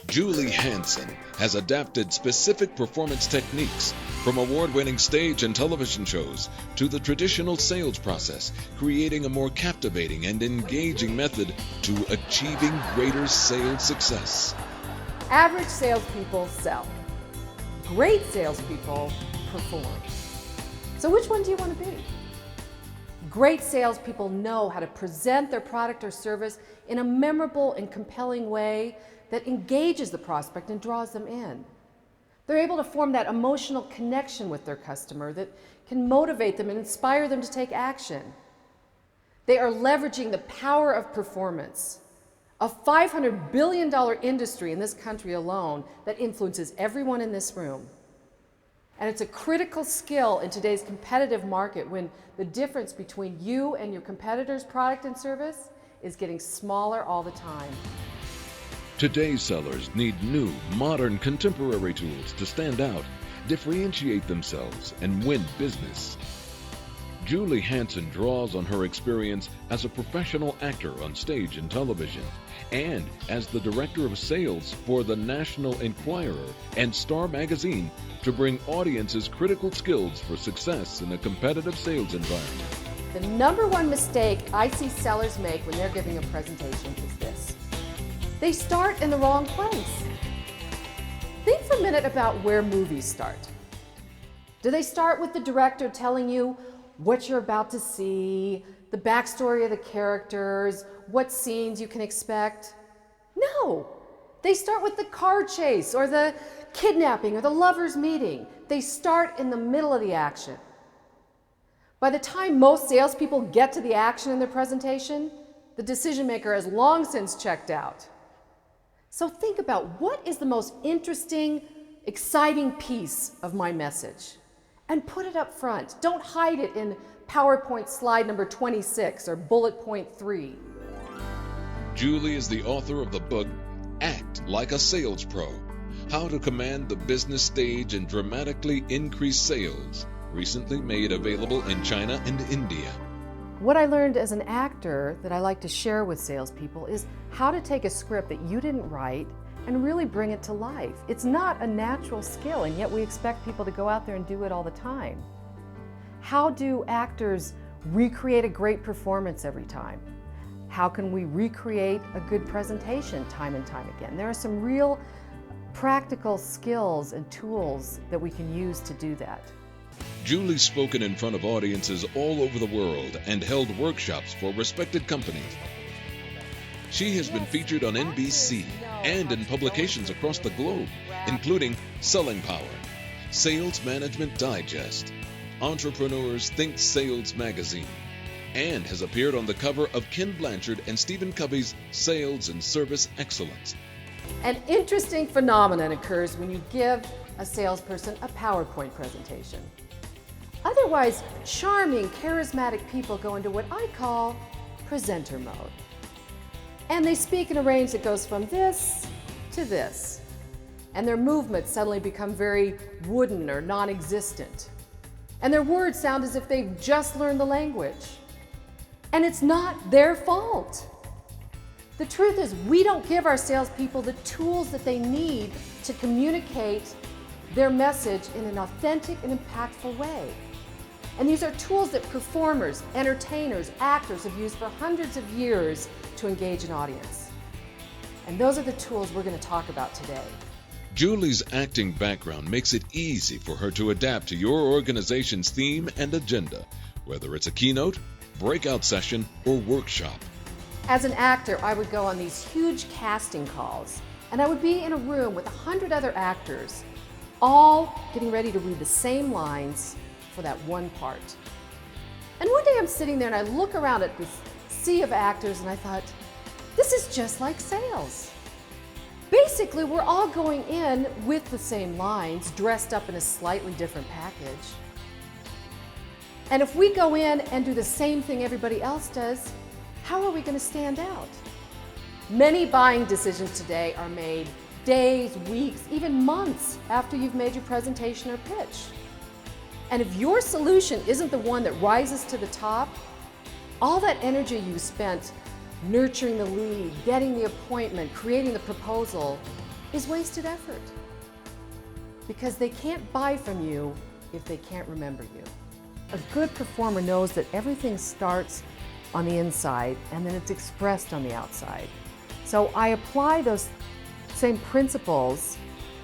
Julie Hansen has adapted specific performance techniques from award-winning stage and television shows to the traditional sales process, creating a more captivating and engaging method to achieving greater sales success. Average salespeople sell. Great salespeople perform. So which one do you want to be? Great salespeople know how to present their product or service in a memorable and compelling way that engages the prospect and draws them in. They're able to form that emotional connection with their customer that can motivate them and inspire them to take action. They are leveraging the power of performance, a $500 billion industry in this country alone that influences everyone in this room. And it's a critical skill in today's competitive market when the difference between you and your competitor's product and service is getting smaller all the time. Today's sellers need new, modern, contemporary tools to stand out, differentiate themselves, and win business. Julie Hansen draws on her experience as a professional actor on stage and television, and as the director of sales for the National Enquirer and Star Magazine to bring audiences critical skills for success in a competitive sales environment. The number one mistake I see sellers make when they're giving a presentation is this. They start in the wrong place. Think for a minute about where movies start. Do they start with the director telling you what you're about to see, the backstory of the characters, what scenes you can expect? No. They start with the car chase or the kidnapping or the lovers meeting. They start in the middle of the action. By the time most salespeople get to the action in their presentation, the decision maker has long since checked out. So think about what is the most interesting, exciting piece of my message and put it up front. Don't hide it in PowerPoint slide number 26 or bullet point 3. Julie is the author of the book, Act Like a Sales Pro: How to Command the Business Stage and Dramatically Increase Sales, recently made available in China and India. What I learned as an actor that I like to share with salespeople is how to take a script that you didn't write and really bring it to life. It's not a natural skill, and yet we expect people to go out there and do it all the time. How do actors recreate a great performance every time? How can we recreate a good presentation time and time again? There are some real practical skills and tools that we can use to do that. Julie's spoken in front of audiences all over the world and held workshops for respected companies. She has been featured on NBC and in publications across the globe, including Selling Power, Sales Management Digest, Entrepreneurs Think Sales magazine, and has appeared on the cover of Ken Blanchard and Stephen Covey's Sales and Service Excellence. An interesting phenomenon occurs when you give a salesperson a PowerPoint presentation. Otherwise, charming, charismatic people go into what I call presenter mode. And they speak in a range that goes from this to this. And their movements suddenly become very wooden or non-existent. And their words sound as if they've just learned the language. And it's not their fault. The truth is, we don't give our salespeople the tools that they need to communicate their message in an authentic and impactful way. And these are tools that performers, entertainers, actors have used for hundreds of years to engage an audience. And those are the tools we're going to talk about today. Julie's acting background makes it easy for her to adapt to your organization's theme and agenda, whether it's a keynote, breakout session, or workshop. As an actor, I would go on these huge casting calls, and I would be in a room with 100 other actors, all getting ready to read the same lines for that one part. And one day I'm sitting there and I look around at this sea of actors and I thought, this is just like sales. Basically, we're all going in with the same lines, dressed up in a slightly different package. And if we go in and do the same thing everybody else does, how are we going to stand out? Many buying decisions today are made days, weeks, even months after you've made your presentation or pitch. And if your solution isn't the one that rises to the top, all that energy you spent nurturing the lead, getting the appointment, creating the proposal, is wasted effort. Because they can't buy from you if they can't remember you. A good performer knows that everything starts on the inside and then it's expressed on the outside. So I apply those same principles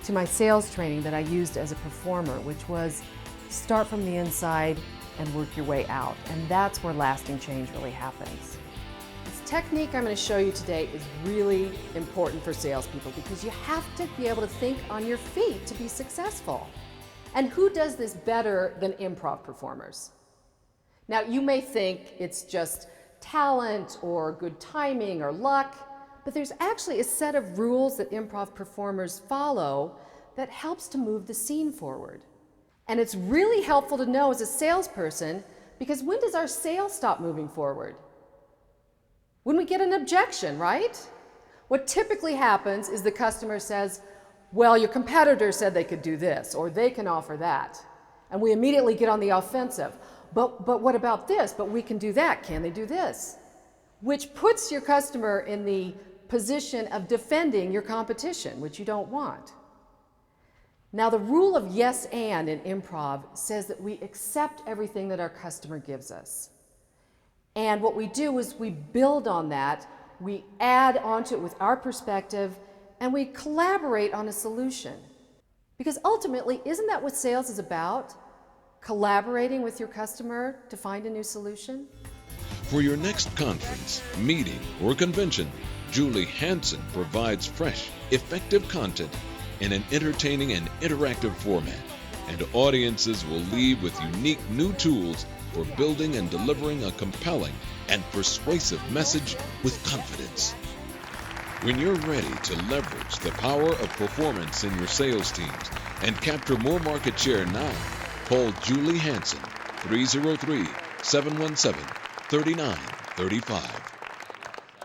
to my sales training that I used as a performer, which was start from the inside and work your way out. And that's where lasting change really happens. This technique I'm going to show you today is really important for salespeople because you have to be able to think on your feet to be successful. And who does this better than improv performers? Now, you may think it's just talent or good timing or luck, but there's actually a set of rules that improv performers follow that helps to move the scene forward. And it's really helpful to know as a salesperson because when does our sales stop moving forward? When we get an objection, right? What typically happens is the customer says, well, your competitor said they could do this, or they can offer that. And we immediately get on the offensive. But what about this? But we can do that. Can they do this? Which puts your customer in the position of defending your competition, which you don't want. Now, the rule of yes and in improv says that we accept everything that our customer gives us. And what we do is we build on that, we add onto it with our perspective, and we collaborate on a solution. Because ultimately, isn't that what sales is about? Collaborating with your customer to find a new solution? For your next conference, meeting, or convention, Julie Hansen provides fresh, effective content in an entertaining and interactive format, and audiences will leave with unique new tools for building and delivering a compelling and persuasive message with confidence. When you're ready to leverage the power of performance in your sales teams and capture more market share now, call Julie Hansen, 303-717-3935.